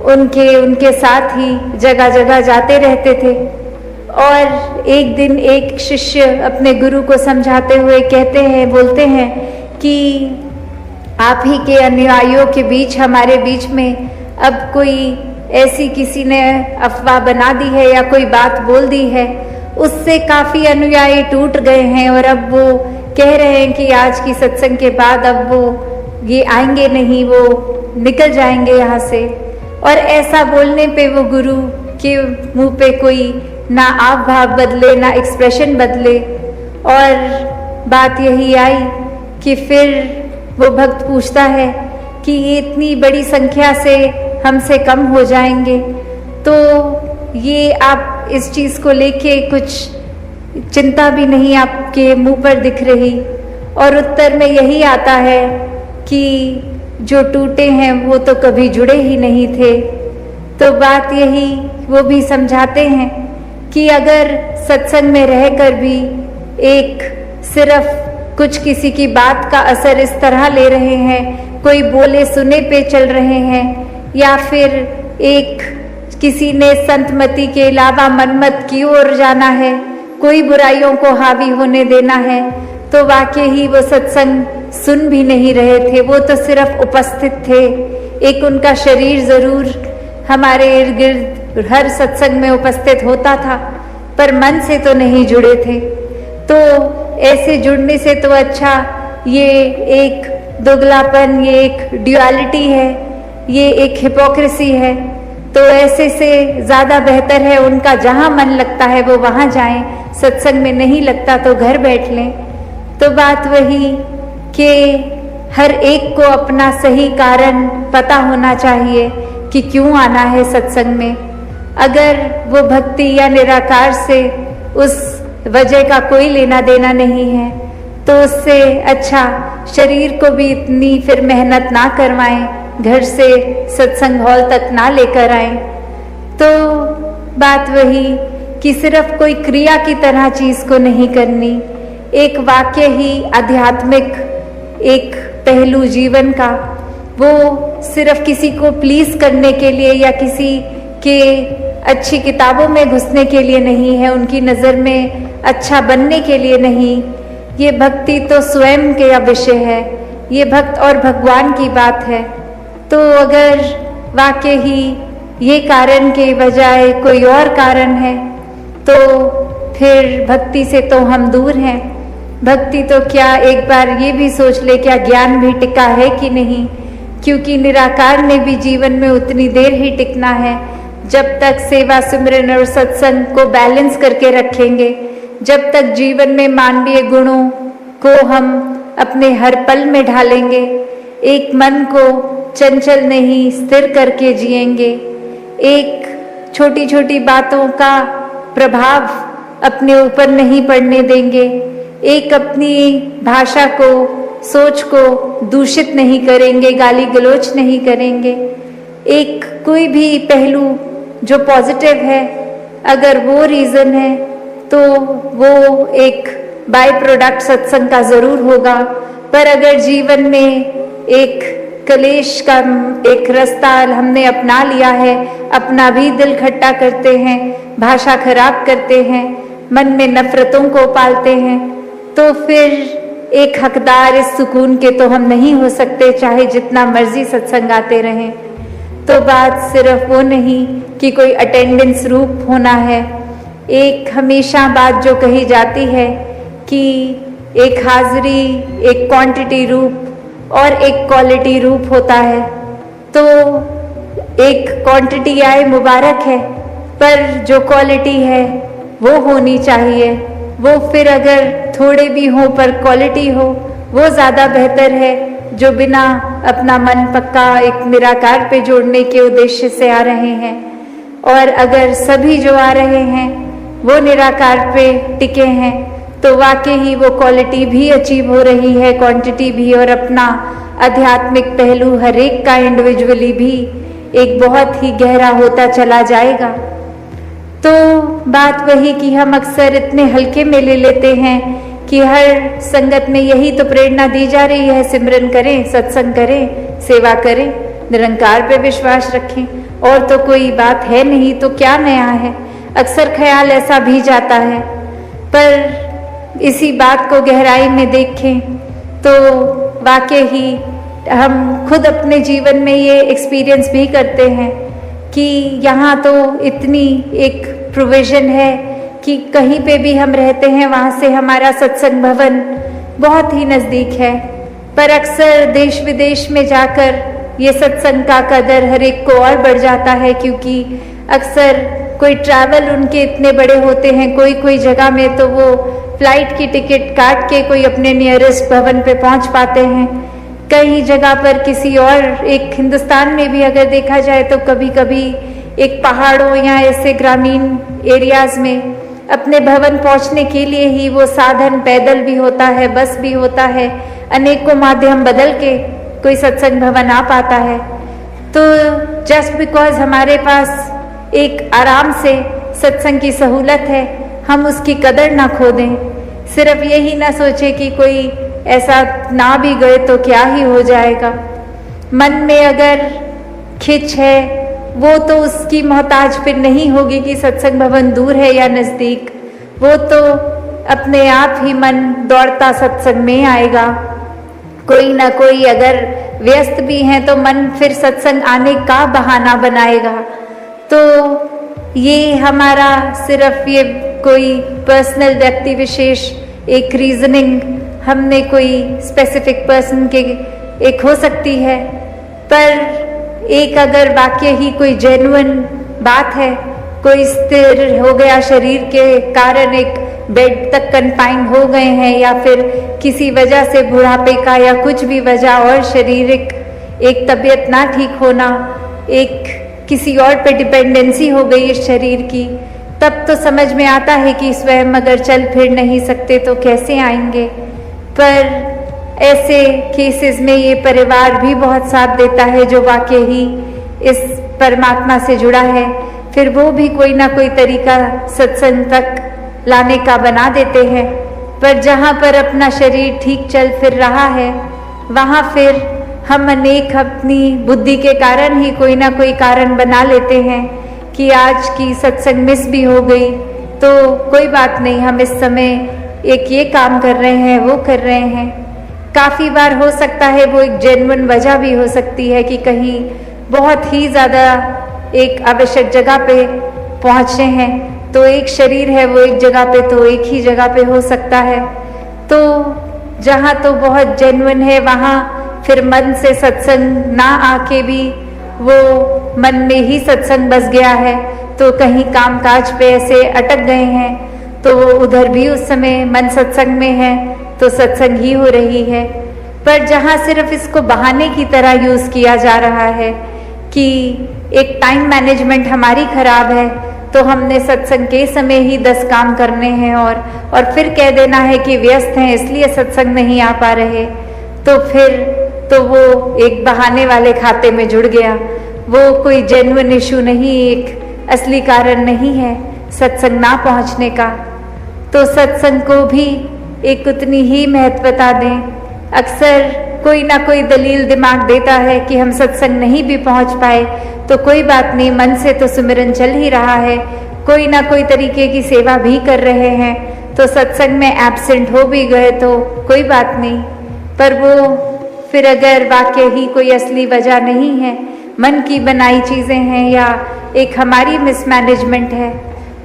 उनके साथ ही जगह जगह जाते रहते थे। और एक दिन एक शिष्य अपने गुरु को समझाते हुए बोलते हैं कि आप ही के अनुयायियों के बीच, हमारे बीच में अब कोई ऐसी किसी ने अफवाह बना दी है या कोई बात बोल दी है, उससे काफ़ी अनुयायी टूट गए हैं और अब वो कह रहे हैं कि आज की सत्संग के बाद अब वो ये आएंगे नहीं, वो निकल जाएंगे यहाँ से। और ऐसा बोलने पे वो गुरु के मुंह पे कोई ना आव भाव बदले, ना एक्सप्रेशन बदले। और बात यही आई कि फिर वो भक्त पूछता है कि ये इतनी बड़ी संख्या से हमसे कम हो जाएंगे, तो ये आप इस चीज़ को लेके कुछ चिंता भी नहीं आपके मुंह पर दिख रही। और उत्तर में यही आता है कि जो टूटे हैं वो तो कभी जुड़े ही नहीं थे। तो बात यही वो भी समझाते हैं कि अगर सत्संग में रहकर भी एक सिर्फ कुछ किसी की बात का असर इस तरह ले रहे हैं, कोई बोले सुने पे चल रहे हैं, या फिर एक किसी ने संतमति के अलावा मनमत की ओर जाना है, कोई बुराइयों को हावी होने देना है, तो वाकई ही वो सत्संग सुन भी नहीं रहे थे, वो तो सिर्फ उपस्थित थे। एक उनका शरीर जरूर हमारे इर्द गिर्द हर सत्संग में उपस्थित होता था, पर मन से तो नहीं जुड़े थे। तो ऐसे जुड़ने से तो अच्छा ये एक दोगलापन, ये एक ड्युअलिटी है, ये एक हिपोक्रेसी है। तो ऐसे से ज़्यादा बेहतर है उनका जहाँ मन लगता है वो वहाँ जाएं, सत्संग में नहीं लगता तो घर बैठ लें। तो बात वही कि हर एक को अपना सही कारण पता होना चाहिए कि क्यों आना है सत्संग में। अगर वो भक्ति या निराकार से उस वजह का कोई लेना देना नहीं है तो उससे अच्छा शरीर को भी इतनी फिर मेहनत ना करवाएं घर से सत्संग हॉल तक ना लेकर आए। तो बात वही कि सिर्फ कोई क्रिया की तरह चीज को नहीं करनी, एक वाक्य ही आध्यात्मिक एक पहलू जीवन का, वो सिर्फ किसी को प्लीज करने के लिए या किसी के अच्छी किताबों में घुसने के लिए नहीं है, उनकी नज़र में अच्छा बनने के लिए नहीं। ये भक्ति तो स्वयं का विषय है, ये भक्त और भगवान की बात है। तो अगर वाकई ही ये कारण के बजाय कोई और कारण है तो फिर भक्ति से तो हम दूर हैं। भक्ति तो क्या, एक बार ये भी सोच ले, क्या ज्ञान भी टिका है कि नहीं, क्योंकि निराकार ने भी जीवन में उतनी देर ही टिकना है जब तक सेवा सिमरन और सत्संग को बैलेंस करके रखेंगे, जब तक जीवन में मानवीय गुणों को हम अपने हर पल में ढालेंगे, एक मन को चंचल नहीं स्थिर करके जिएंगे, एक छोटी छोटी बातों का प्रभाव अपने ऊपर नहीं पड़ने देंगे, एक अपनी भाषा को, सोच को दूषित नहीं करेंगे, गाली गलौज नहीं करेंगे, एक कोई भी पहलू जो पॉजिटिव है अगर वो रीजन है तो वो एक बाय प्रोडक्ट सत्संग का जरूर होगा। पर अगर जीवन में एक कलेश का एक रास्ता हमने अपना लिया है, अपना भी दिल खट्टा करते हैं, भाषा खराब करते हैं, मन में नफरतों को पालते हैं, तो फिर एक हकदार इस सुकून के तो हम नहीं हो सकते, चाहे जितना मर्जी सत्संग आते रहें। तो बात सिर्फ वो नहीं कि कोई अटेंडेंस रूप होना है, एक हमेशा बात जो कही जाती है कि एक हाजिरी एक क्वांटिटी रूप और एक क्वालिटी रूप होता है। तो एक क्वांटिटी आए मुबारक है, पर जो क्वालिटी है वो होनी चाहिए, वो फिर अगर थोड़े भी हो पर क्वालिटी हो वो ज़्यादा बेहतर है, जो बिना अपना मन पक्का एक निराकार पे जोड़ने के उद्देश्य से आ रहे हैं। और अगर सभी जो आ रहे हैं वो निराकार पे टिके हैं तो वाकई ही वो क्वालिटी भी अचीव हो रही है, क्वांटिटी भी, और अपना आध्यात्मिक पहलू हर एक का इंडिविजुअली भी एक बहुत ही गहरा होता चला जाएगा। तो बात वही कि हम अक्सर इतने हल्के में ले लेते हैं कि हर संगत में यही तो प्रेरणा दी जा रही है, सिमरन करें, सत्संग करें, सेवा करें, निरंकार पे विश्वास रखें, और तो कोई बात है नहीं तो क्या नया है। अक्सर ख्याल ऐसा भी जाता है, पर इसी बात को गहराई में देखें तो वाकई ही हम खुद अपने जीवन में ये एक्सपीरियंस भी करते हैं कि यहाँ तो इतनी एक प्रोविजन है कि कहीं पे भी हम रहते हैं वहाँ से हमारा सत्संग भवन बहुत ही नज़दीक है। पर अक्सर देश विदेश में जाकर ये सत्संग का कदर हर एक को और बढ़ जाता है, क्योंकि अक्सर कोई ट्रैवल उनके इतने बड़े होते हैं, कोई जगह में तो वो फ्लाइट की टिकट काट के कोई अपने नियरेस्ट भवन पे पहुंच पाते हैं। कई जगह पर किसी और एक हिंदुस्तान में भी अगर देखा जाए तो कभी कभी एक पहाड़ों या ऐसे ग्रामीण एरियाज में अपने भवन पहुंचने के लिए ही वो साधन पैदल भी होता है, बस भी होता है, अनेकों माध्यम बदल के कोई सत्संग भवन आ पाता है। तो जस्ट बिकॉज हमारे पास एक आराम से सत्संग की सहूलत है, हम उसकी कदर ना खो दें। सिर्फ यही ना सोचे कि कोई ऐसा ना भी गए तो क्या ही हो जाएगा। मन में अगर खिंच है वो तो उसकी मोहताज फिर नहीं होगी कि सत्संग भवन दूर है या नज़दीक, वो तो अपने आप ही मन दौड़ता सत्संग में आएगा। कोई ना कोई अगर व्यस्त भी हैं तो मन फिर सत्संग आने का बहाना बनाएगा। तो ये हमारा सिर्फ ये कोई पर्सनल व्यक्ति विशेष एक रीजनिंग हमने कोई स्पेसिफिक पर्सन के एक हो सकती है, पर एक अगर वाकई ही कोई जेन्युइन बात है, कोई स्थिर हो गया शरीर के कारण एक बेड तक कन्फाइंड हो गए हैं या फिर किसी वजह से बुढ़ापे का या कुछ भी वजह और शारीरिक एक तबीयत ना ठीक होना, एक किसी और पे डिपेंडेंसी हो गई इस शरीर की, तब तो समझ में आता है कि स्वयं अगर चल फिर नहीं सकते तो कैसे आएंगे। पर ऐसे केसेस में ये परिवार भी बहुत साथ देता है जो वाकई ही इस परमात्मा से जुड़ा है, फिर वो भी कोई ना कोई तरीका सत्संग तक लाने का बना देते हैं। पर जहाँ पर अपना शरीर ठीक चल फिर रहा है, वहाँ फिर हम अनेक अपनी बुद्धि के कारण ही कोई ना कोई कारण बना लेते हैं कि आज की सत्संग मिस भी हो गई तो कोई बात नहीं, हम इस समय एक ये काम कर रहे हैं, वो कर रहे हैं। काफ़ी बार हो सकता है वो एक जेन्युइन वजह भी हो सकती है कि कहीं बहुत ही ज़्यादा एक आवश्यक जगह पे पहुँचे हैं, तो एक शरीर है वो एक जगह पे तो एक ही जगह पे हो सकता है। तो जहाँ तो बहुत जेन्युइन है वहाँ फिर मन से सत्संग ना आके भी वो मन में ही सत्संग बस गया है, तो कहीं कामकाज पे ऐसे अटक गए हैं तो वो उधर भी उस समय मन सत्संग में है तो सत्संग ही हो रही है। पर जहाँ सिर्फ इसको बहाने की तरह यूज़ किया जा रहा है कि एक टाइम मैनेजमेंट हमारी खराब है तो हमने सत्संग के समय ही 10 काम करने हैं और फिर कह देना है कि व्यस्त हैं इसलिए सत्संग नहीं आ पा रहे, तो फिर तो वो एक बहाने वाले खाते में जुड़ गया। वो कोई जेन्युइन इशू नहीं, एक असली कारण नहीं है सत्संग ना पहुंचने का। तो सत्संग को भी एक उतनी ही महत्वता दें। अक्सर कोई ना कोई दलील दिमाग देता है कि हम सत्संग नहीं भी पहुंच पाए तो कोई बात नहीं, मन से तो सुमिरन चल ही रहा है, कोई ना कोई तरीके की सेवा भी कर रहे हैं, तो सत्संग में एब्सेंट हो भी गए तो कोई बात नहीं। पर वो फिर अगर वाकई ही कोई असली वजह नहीं है, मन की बनाई चीज़ें हैं या एक हमारी मिसमैनेजमेंट है,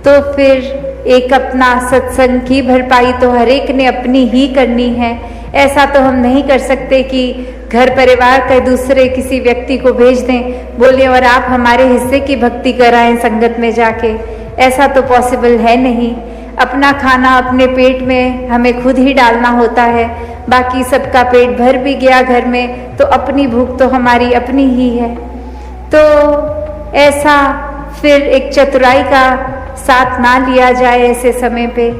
तो फिर एक अपना सत्संग की भरपाई तो हर एक ने अपनी ही करनी है। ऐसा तो हम नहीं कर सकते कि घर परिवार का दूसरे किसी व्यक्ति को भेज दें, बोले और आप हमारे हिस्से की भक्ति कराएं संगत में जाके, ऐसा तो पॉसिबल है नहीं। अपना खाना अपने पेट में हमें खुद ही डालना होता है, बाकी सबका पेट भर भी गया घर में तो अपनी भूख तो हमारी अपनी ही है। तो ऐसा फिर एक चतुराई का साथ ना लिया जाए ऐसे समय पे,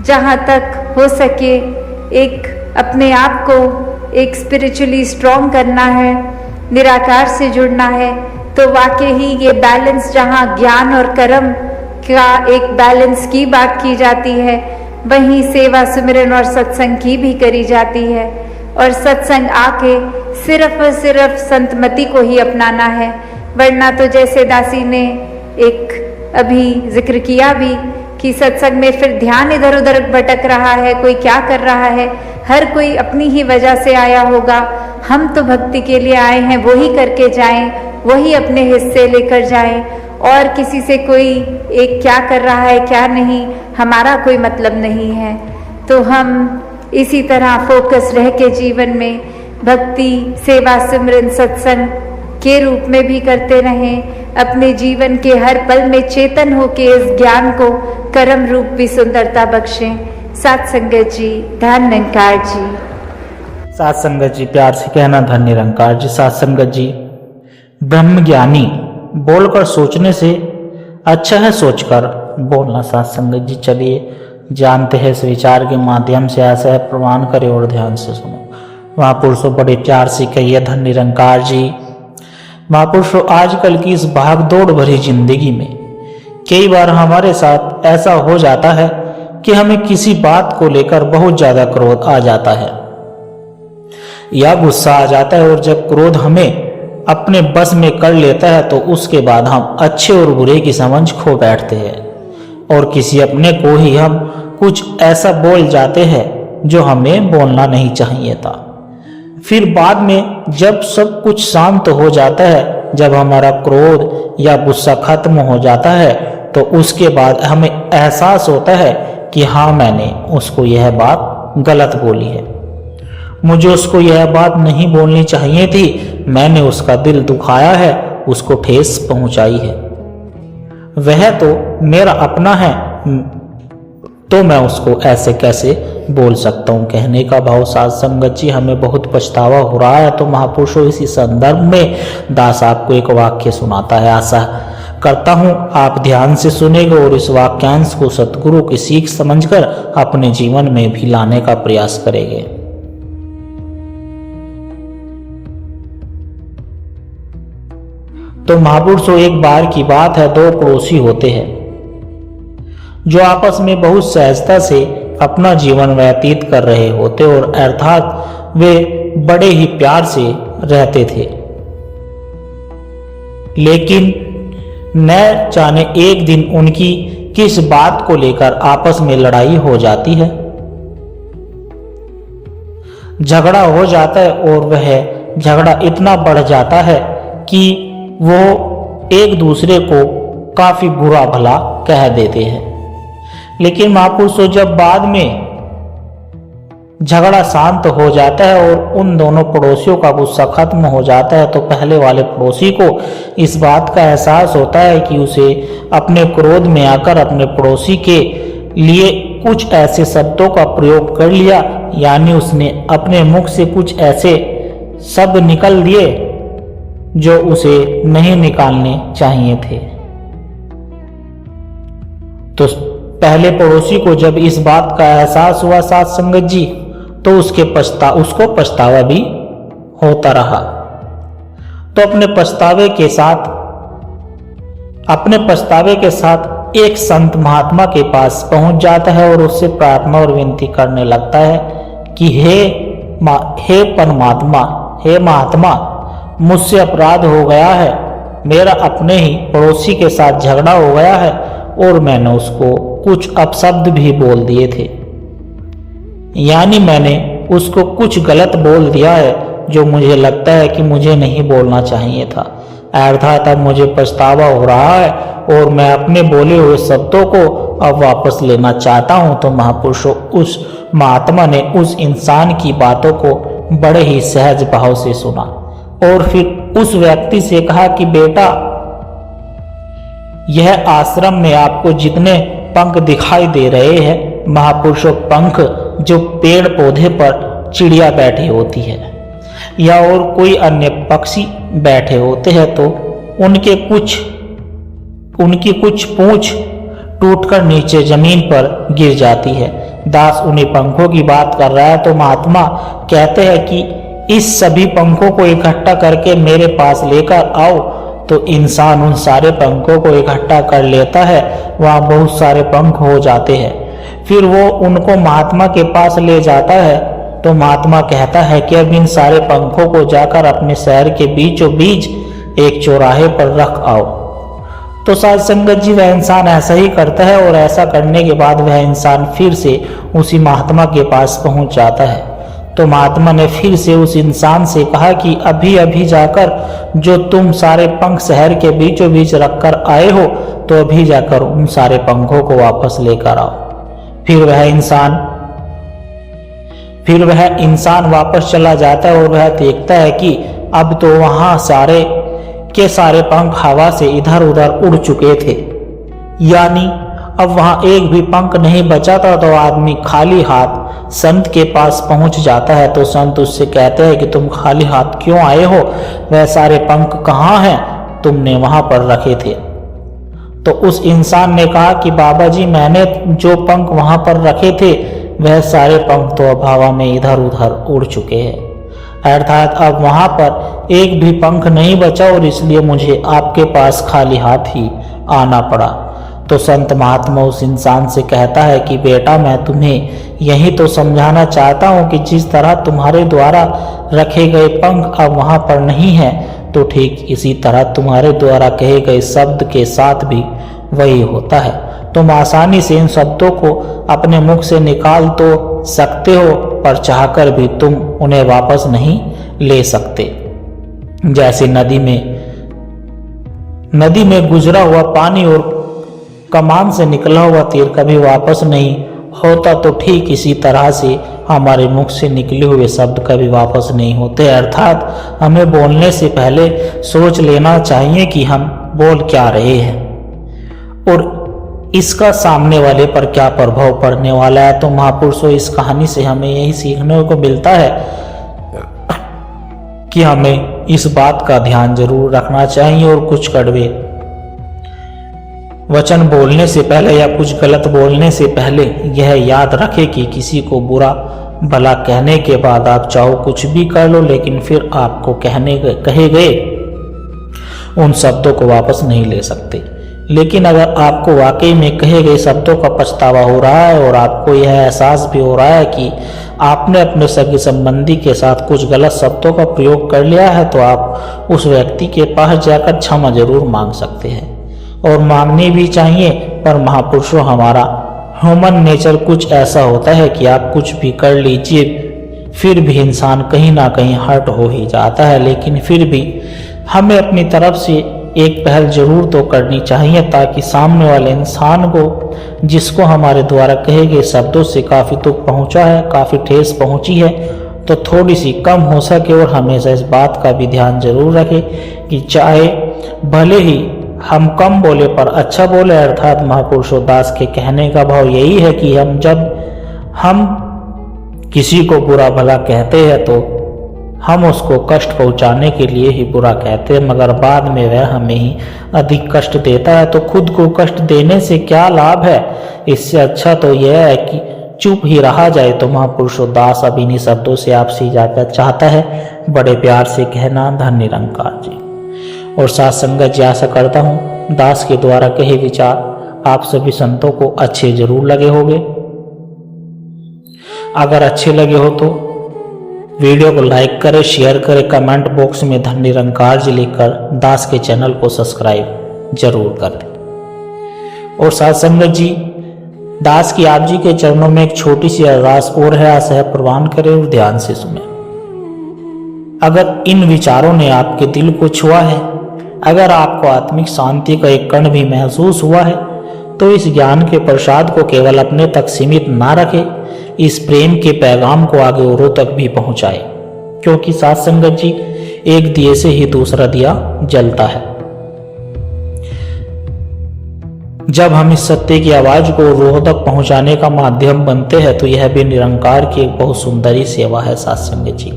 जहाँ तक हो सके एक अपने आप को एक स्पिरिचुअली स्ट्रॉन्ग करना है, निराकार से जुड़ना है, तो वाकई ही ये बैलेंस जहाँ ज्ञान और कर्म का एक बैलेंस की बात की जाती है, वहीं सेवा सुमिरन और सत्संग की भी करी जाती है। और सत्संग आके सिर्फ और सिर्फ संतमति को ही अपनाना है, वरना तो जैसे दासी ने एक अभी जिक्र किया भी कि सत्संग में फिर ध्यान इधर उधर भटक रहा है, कोई क्या कर रहा है, हर कोई अपनी ही वजह से आया होगा। हम तो भक्ति के लिए आए हैं, वही करके जाएं, वही अपने हिस्से लेकर जाएं, और किसी से कोई एक क्या कर रहा है क्या नहीं हमारा कोई मतलब नहीं है। तो हम इसी तरह फोकस रह के जीवन में भक्ति सेवा सिमरन सत्संग के रूप में भी करते रहें, अपने जीवन के हर पल में चेतन होके इस ज्ञान को कर्म रूप भी सुंदरता बख्शें। साथ संगत जी, धन निरंकार जी। साथ संगत जी प्यार से कहना धन निरंकार जी। साथ संगत जी, ब्रह्म ज्ञानी बोलकर सोचने से अच्छा है सोचकर बोलना। साथ संगत जी, चलिए जानते हैं इस विचार के माध्यम से ऐसा है, प्रमाण करें और ध्यान से सुनो। महापुरुषों बड़े प्यार से कहिए धन निरंकार जी। महापुरुषों, आजकल की इस भाग दौड़ भरी जिंदगी में कई बार हमारे साथ ऐसा हो जाता है कि हमें किसी बात को लेकर बहुत ज्यादा क्रोध आ जाता है या गुस्सा आ जाता है, और जब क्रोध हमें अपने बस में कर लेता है तो उसके बाद हम अच्छे और बुरे की समझ खो बैठते हैं और किसी अपने को ही हम कुछ ऐसा बोल जाते हैं जो हमें बोलना नहीं चाहिए था। फिर बाद में जब सब कुछ शांत हो जाता है, जब हमारा क्रोध या गुस्सा खत्म हो जाता है, तो उसके बाद हमें एहसास होता है कि हाँ, मैंने उसको यह बात गलत बोली है, मुझे उसको यह बात नहीं बोलनी चाहिए थी, मैंने उसका दिल दुखाया है, उसको ठेस पहुंचाई है। वह तो मेरा अपना है, तो मैं उसको ऐसे कैसे बोल सकता हूँ। कहने का भाव साथ संगत जी हमें बहुत पछतावा हो रहा है। तो महापुरुषों, इसी संदर्भ में दास आपको एक वाक्य सुनाता है। आशा करता हूँ आप ध्यान से सुनेंगे और इस वाक्यांश को सतगुरु की सीख समझकर अपने जीवन में भी लाने का प्रयास करेंगे। तो महापुरुषों, एक बार की बात है, दो पड़ोसी होते हैं जो आपस में बहुत सहजता से अपना जीवन व्यतीत कर रहे होते और अर्थात वे बड़े ही प्यार से रहते थे। लेकिन न जाने एक दिन उनकी किस बात को लेकर आपस में लड़ाई हो जाती है, झगड़ा हो जाता है और वह झगड़ा इतना बढ़ जाता है कि वो एक दूसरे को काफी बुरा भला कह देते हैं। लेकिन महापुरुषों, जब बाद में झगड़ा शांत हो जाता है और उन दोनों पड़ोसियों का गुस्सा खत्म हो जाता है, तो पहले वाले पड़ोसी को इस बात का एहसास होता है कि उसे अपने क्रोध में आकर अपने पड़ोसी के लिए कुछ ऐसे शब्दों का प्रयोग कर लिया, यानी उसने अपने मुख से कुछ ऐसे शब्द निकल दिए जो उसे नहीं निकालने चाहिए थे। तो पहले पड़ोसी को जब इस बात का एहसास हुआ साथ संगत जी, तो उसको पछतावा भी होता रहा। तो अपने पछतावे के साथ एक संत महात्मा के पास पहुंच जाता है और उससे प्रार्थना और विनती करने लगता है कि हे परमात्मा, हे महात्मा, मुझसे अपराध हो गया है, मेरा अपने ही पड़ोसी के साथ झगड़ा हो गया है और मैंने उसको कुछ अपशब्द भी बोल दिए थे, यानी मैंने उसको कुछ गलत बोल दिया है जो मुझे लगता है कि मुझे नहीं बोलना चाहिए था। अर्थात अब मुझे पछतावा हो रहा है और मैं अपने बोले हुए शब्दों को अब वापस लेना चाहता हूं। तो महापुरुषों, उस महात्मा ने उस इंसान की बातों को बड़े ही सहज भाव से सुना और फिर उस व्यक्ति से कहा कि बेटा, यह आश्रम में आपको जितने पंख दिखाई दे रहे हैं, महापुरुषों, पंख जो पेड़ पौधे पर चिड़िया बैठी होती है या और कोई अन्य पक्षी बैठे होते हैं, तो उनकी कुछ पूंछ टूटकर नीचे जमीन पर गिर जाती है। दास उन्हीं पंखों की बात कर रहा है। तो महात्मा कहते हैं कि इस सभी पंखों को इकट्ठा करके मेरे पास लेकर आओ। तो इंसान उन सारे पंखों को इकट्ठा कर लेता है, वहां बहुत सारे पंख हो जाते हैं। फिर वो उनको महात्मा के पास ले जाता है। तो महात्मा कहता है कि अब इन सारे पंखों को जाकर अपने शहर के बीचों बीच एक चौराहे पर रख आओ। तो साध संगत जी, वह इंसान ऐसा ही करता है और ऐसा करने के बाद वह इंसान फिर से उसी महात्मा के पास पहुंच जाता है। तो महात्मा ने फिर से उस इंसान से कहा कि अभी अभी जाकर जो तुम सारे पंख शहर के बीचों बीच रखकर आए हो, तो अभी जाकर उन सारे पंखों को वापस लेकर आओ। फिर वह इंसान वापस चला जाता है और वह देखता है कि अब तो वहां सारे के सारे पंख हवा से इधर उधर उड़ चुके थे, यानी अब वहां एक भी पंख नहीं बचा था। तो आदमी खाली हाथ संत के पास पहुंच जाता है। तो संत उससे कहते हैं कि तुम खाली हाथ क्यों आए हो, वह सारे पंख कहाँ हैं, तुमने वहां पर रखे थे। तो उस इंसान ने कहा कि बाबा जी, मैंने जो पंख वहां पर रखे थे वह सारे पंख तो अब हवा में इधर उधर उड़ चुके हैं, अर्थात अब वहां पर एक भी पंख नहीं बचा और इसलिए मुझे आपके पास खाली हाथ ही आना पड़ा। तो संत महात्मा उस इंसान से कहता है कि बेटा, मैं तुम्हें यही तो समझाना चाहता हूं कि जिस तरह तुम्हारे द्वारा रखे गए पंख अब वहां पर नहीं है, तो ठीक इसी तरह तुम्हारे द्वारा कहे गए शब्द के साथ भी वही होता है। तुम आसानी से इन शब्दों को अपने मुख से निकाल तो सकते हो, पर चाहकर भी तुम उन्हें वापस नहीं ले सकते। जैसे नदी में गुजरा हुआ पानी और कमान से निकला हुआ तीर कभी वापस नहीं होता, तो ठीक इसी तरह से हमारे मुख से निकले हुए शब्द कभी वापस नहीं होते। अर्थात हमें बोलने से पहले सोच लेना चाहिए कि हम बोल क्या रहे हैं और इसका सामने वाले पर क्या प्रभाव पड़ने वाला है। तो महापुरुषों, इस कहानी से हमें यही सीखने को मिलता है कि हमें इस बात का ध्यान जरूर रखना चाहिए और कुछ कड़वे वचन बोलने से पहले या कुछ गलत बोलने से पहले यह याद रखें कि किसी को बुरा भला कहने के बाद आप चाहो कुछ भी कर लो, लेकिन फिर आपको कहे गए उन शब्दों को वापस नहीं ले सकते। लेकिन अगर आपको वाकई में कहे गए शब्दों का पछतावा हो रहा है और आपको यह एहसास भी हो रहा है कि आपने अपने सगे संबंधी के साथ कुछ गलत शब्दों का प्रयोग कर लिया है, तो आप उस व्यक्ति के पास जाकर क्षमा जरूर मांग सकते हैं, और मांगनी भी चाहिए। पर महापुरुषों, हमारा ह्यूमन नेचर कुछ ऐसा होता है कि आप कुछ भी कर लीजिए, फिर भी इंसान कहीं ना कहीं हर्ट हो ही जाता है। लेकिन फिर भी हमें अपनी तरफ से एक पहल जरूर तो करनी चाहिए, ताकि सामने वाले इंसान को, जिसको हमारे द्वारा कहे गए शब्दों से काफ़ी दुख पहुंचा है, काफ़ी ठेस पहुंची है, तो थोड़ी सी कम हो सके। और हमेशा इस बात का भी ध्यान जरूर रखें कि चाहे भले ही हम कम बोले पर अच्छा बोले। अर्थात महापुरुषों दास के कहने का भाव यही है कि हम किसी को बुरा भला कहते हैं तो हम उसको कष्ट पहुंचाने के लिए ही बुरा कहते हैं, मगर बाद में वह हमें ही अधिक कष्ट देता है। तो खुद को कष्ट देने से क्या लाभ है? इससे अच्छा तो यह है कि चुप ही रहा जाए। तो महापुरुषों दास अब इन्हीं शब्दों से आपसे इजाजत चाहता है। बड़े प्यार से कहना, धन्य निरंकार जी। और साथ संगत जी, आशा करता हूँ दास के द्वारा कहे विचार आप सभी संतों को अच्छे जरूर लगे होंगे। अगर अच्छे लगे हो तो वीडियो को लाइक करें, शेयर करें, कमेंट बॉक्स में धन्य निरंकार जी लिखकर दास के चैनल को सब्सक्राइब जरूर कर दें। और साथ संगत जी, दास की आप जी के चरणों में एक छोटी सी अरदास और है, आशा है प्रवान करें और ध्यान से सुने। अगर इन विचारों ने आपके दिल को छुआ है, अगर आपको आत्मिक शांति का एक कण भी महसूस हुआ है, तो इस ज्ञान के प्रसाद को केवल अपने तक सीमित ना रखे, इस प्रेम के पैगाम को आगे औरों तक भी पहुंचाए। क्योंकि साथ संगत जी, एक दिए से ही दूसरा दिया जलता है। जब हम इस सत्य की आवाज को रोह तक पहुंचाने का माध्यम बनते हैं, तो यह भी निरंकार की एक बहुत सुंदर ही सेवा है साथ संगत जी।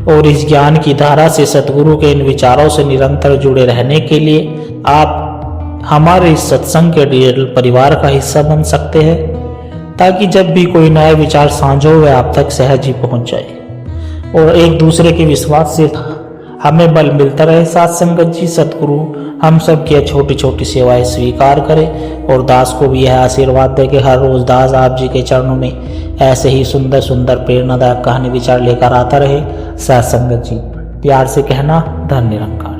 और इस ज्ञान की धारा से, सतगुरु के इन विचारों से निरंतर जुड़े रहने के लिए आप हमारे इस सत्संग के डिजिटल परिवार का हिस्सा बन सकते हैं, ताकि जब भी कोई नया विचार साझा हो वह आप तक सहज ही पहुंच जाए। और एक दूसरे के विश्वास से हमें बल मिलता रहे। साथ संगत जी, सतगुरु हम सब की छोटी छोटी सेवाएं स्वीकार करें और दास को भी यह आशीर्वाद दे कि हर रोज दास आप जी के चरणों में ऐसे ही सुंदर सुंदर प्रेरणादायक कहानी विचार लेकर आता रहे। साथ संगत जी, प्यार से कहना, धन्य निरंकार।